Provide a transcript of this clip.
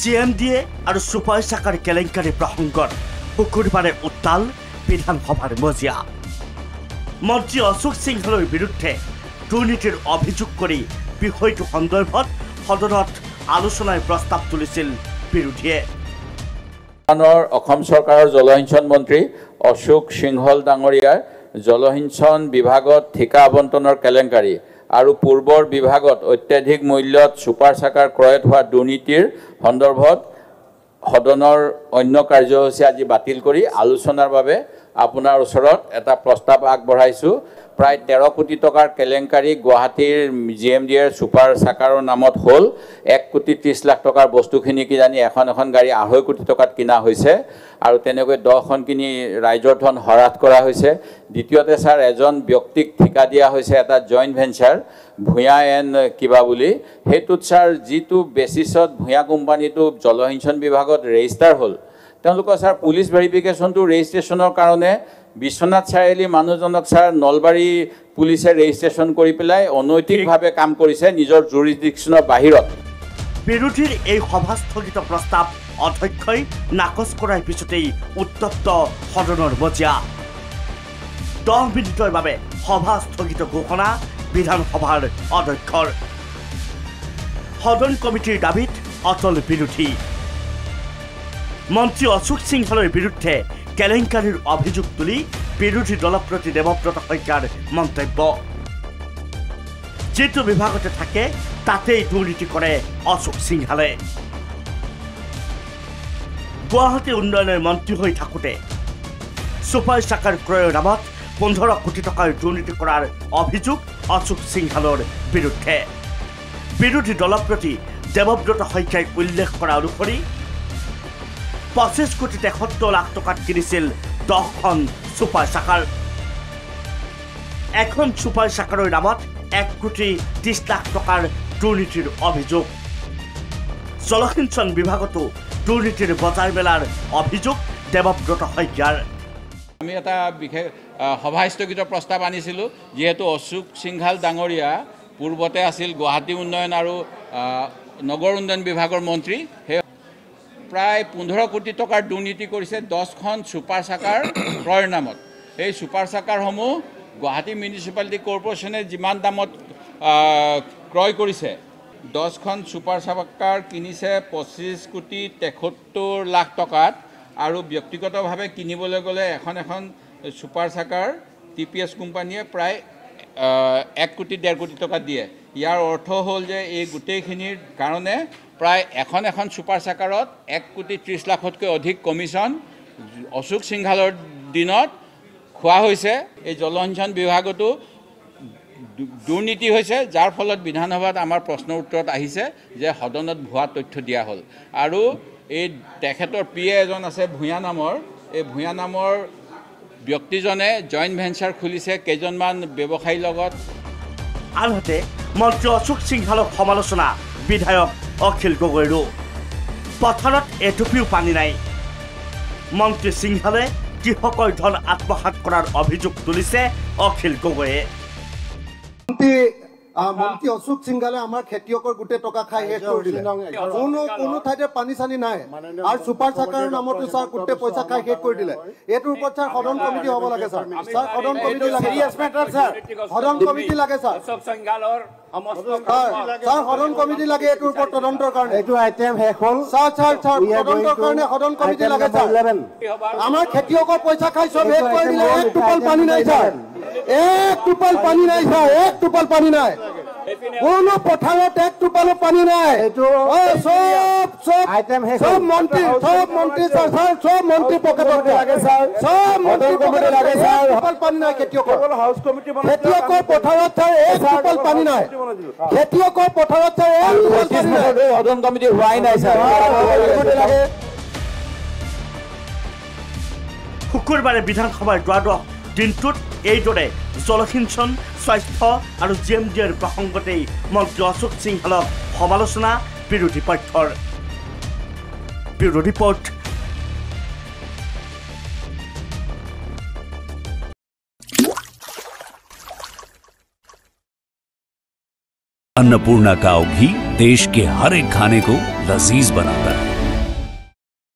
CMDA আৰু super sucker কেলেংকাৰী প্ৰসংগত শুকুৰবাৰে উত্তাল বিধানসভাৰ মজিয়া। মন্ত্ৰী অশোক সিংহালৰ বিৰুদ্ধে দুৰ্নীতিৰ অভিযোগ কৰি বিষয়টো সন্দৰ্ভত সদনত আলোচনাৰ প্ৰস্তাৱ তুলিছিল বিৰোধীয়ে। অসম চৰকাৰৰ জলসিঞ্চন মন্ত্ৰী অশোক সিংহল ডাঙৰীয়াৰ জলসিঞ্চন বিভাগত ঠিকা আবণ্টনৰ কেলেংকাৰী আৰু পূৰ্বৰ বিভাগত অত্যাধিক মূল্যত ছুপাৰ চাকাৰ ক্ৰয়ত হোৱা দুৰ্নীতিৰ সন্দৰ্ভত সদনৰ অন্য কাৰ্যসূচী আজি বাতিল কৰি আলোচনাৰ বাবে আপোনাৰ ওচৰত এটা প্ৰস্তাৱ আগবঢ়াইছোঁ। প্ৰায় 13 কোটি টকাৰ কেলেংকাৰী গুৱাহাটীৰ GMDAৰ ছুপাৰ চাকাৰৰ নামত হ'ল 1 কোটি 30 লাখ টকাৰ বস্তুখিনি কিজানি এখন গাড়ী 2.5 কোটি টকাত কিনা হৈছে আৰু তেনেকৈ 10খন কিনি ৰাইজৰ ধন হৰাট কৰা হৈছে। দ্বিতীয়তে ছাৰ এজন ব্যক্তিক ঠিকা দিয়া হৈছে এটা জইণ্ট ভেঞ্চাৰ ভূঞা এণ্ড কিবা বুলি, সেইটোত ছাৰ যিটো বেচিছত ভূঞা কোম্পানীটো জলসিঞ্চন বিভাগত ৰেজিষ্টাৰ হ'ল, তেওঁলোকৰ ছাৰ পুলিচ ভেৰিফিকেশ্যনটো ৰেজিষ্ট্ৰেশ্যনৰ কাৰণে বিশ্বনাথ চাৰিআলি মানুহজনক ছাৰ নলবাৰী পুলিচে ৰেজিষ্ট্ৰেশ্যন কৰি পেলাই অনৈতিকভাৱে কাম কৰিছে নিজৰ জুৰিডিকশ্যনৰ বাহিৰত। বিৰোধীৰ এই সভা স্থগিত প্ৰস্তাৱ অধ্যক্ষই নাকচ কৰাৰ পিছতেই উত্তপ্ত সদনৰ মজিয়া। 10 মিনিটৰ বাবে সভা স্থগিত ঘোষণা বিধানসভাৰ অধ্যক্ষৰ। সদন কমিটিৰ দাবীত অটল বিৰোধী। মন্ত্ৰী অশোক সিংহলৰ বিৰুদ্ধে কেলেংকাৰীৰ অভিযোগ তুলি বিৰোধী দলপ্ৰতি দেৱব্ৰত শইকীয়াৰ মন্তব্য। যিটো বিভাগতে থাকে তাতেই দুৰ্নীতি কৰে অশোক সিংহালে। গুৱাহাটী উন্নয়নৰ মন্ত্ৰী হৈ থাকোঁতে ছুপাৰ চাকাৰ ক্ৰয়ৰ নামত 15 কোটি টকাৰ দুৰ্নীতি কৰাৰ অভিযোগ অশোক সিংহালৰ বিৰুদ্ধে। বিৰোধী দলৰ প্ৰতি দেৱব্ৰত শইকীয়াই উল্লেখ কৰা অনুসৰি 25 কোটি 73 লাখ টকাত কিনিছিল 10খন ছুপাৰ চাকাৰ। এখন ছুপাৰ চাকাৰৰ নামত 1 কোটি 30 লাখ টকাৰ দুৰ্নীতিৰ অভিযোগ। জলসিঞ্চন বিভাগতো দুৰ্নীতিৰ বজাৰ মেলাৰ অভিযোগ দেৱব্ৰত শইকীয়াৰ। আমি এটা বিশেষ সভা স্থগিত প্ৰস্তাৱ আনিছিলোঁ, যিহেতু অশোক সিংহাল ডাঙৰীয়া পূৰ্বতে আছিল গুৱাহাটী উন্নয়ন আৰু নগৰ উন্নয়ন বিভাগৰ মন্ত্ৰী। সেই প্ৰায় 15 কোটি টকাৰ দুৰ্নীতি কৰিছে 10খন ছুপাৰ চাকাৰ ক্ৰয়ৰ নামত। এই ছুপাৰ চাকাৰসমূহ গুৱাহাটী মিউনিচিপালিটি কৰ্পৰেশ্যনে যিমান দামত ক্ৰয় কৰিছে, 10খন ছুপাৰ চাকাৰ কিনিছে 25 কোটি 73 লাখ টকাত, আৰু ব্যক্তিগতভাৱে কিনিবলৈ গ'লে এখন ছুপাৰ চাকাৰ TPS কোম্পানীয়ে প্ৰায় 1 কোটি 1.5 কোটি টকা দিয়ে। ইয়াৰ অৰ্থ হ'ল যে এই গোটেইখিনিৰ কাৰণে প্ৰায় এখন ছুপাৰ চাকাৰত 1 কোটি 30 লাখতকৈ অধিক কমিশ্যন অশোক সিংহালৰ দিনত খোৱা হৈছে। এই জলসিঞ্চন বিভাগতো দুৰ্নীতি হৈছে, যাৰ ফলত বিধানসভাত আমাৰ প্ৰশ্নৰ উত্তৰত আহিছে যে সদনত ভুৱা তথ্য দিয়া হ'ল। আৰু এই তেখেতৰ PA এজন আছে ভূঞা নামৰ, এই ভূঞা নামৰ ব্যক্তিজনে জইণ্ট ভেঞ্চাৰ খুলিছে কেইজনমান ব্যৱসায়ীৰ লগত। আনহাতে মন্ত্ৰী অশোক সিংহালক সমালোচনা বিধায়ক অখিল গগৈৰো। পথাৰত এটুপিও পানী নাই। মন্ত্ৰী সিংহালে কৃষকৰ ধন আত্মসাৎ কৰাৰ অভিযোগ তুলিছে অখিল গগৈয়ে। মন্ত্ৰী অশোক সিংহালে আমাৰ খেতিয়কৰ গোটেই টকা খাই শেষ কৰি দিলে। কোনো ঠাইতে পানী চানী নাই আৰু ছুপাৰ চাকাৰৰ নামতো ছাৰ গোটেই পইচা খাই শেষ কৰি দিলে। এইটোৰ ওপৰত ছাৰ সদন কমিটি হ'ব লাগে। ছাৰ সদন কমিটি লাগে। সদন কমিটি লাগে ছাৰ। সদন কমিটি লাগে এইটোৰ ওপৰত তদন্তৰ কাৰণে। এইটো আইটেম শেষ হ'ল ছাৰ। তদন্তৰ কাৰণে সদন কমিটি লাগে ছাৰ। আমাৰ খেতিয়কৰ পইচা খাই চব শেষ কৰি দিলে। 1 টোপাল পানী নাই ছাৰ। 1 টোপাল পানী নাই ছাৰ। 1 টোপাল পানী নাই। কোনো পথাৰত 1 টোপালো পানী নাই। চব মন্ত্ৰী চব মন্ত্ৰী পকেটত লাগে ছাৰ। চব মন্ত্ৰী পকেটত লাগে ছাৰ। টোপাল পানী নাই খেতিয়কৰ। খেতিয়কৰ পথাৰত ছাৰ 1 টোপাল পানী নাই। খেতিয়কৰ পথাৰত ছাৰ 1 টোপাল পানী নাই। সদন কমিটি হোৱাই নাই ছাৰ। শুকুৰবাৰে বিধানসভাৰ দ্বাদশ দিনটোত এইদৰে জলসিঞ্চন, স্বাস্থ্য আৰু GMDAৰ প্ৰসংগতেই মন্ত্ৰী অশোক সিংহালক সমালোচনা বিৰোধী পক্ষৰ। Bureau report. अन्नपूर्णा काव घी देश के हर एक खाने को लजीज बनाता है।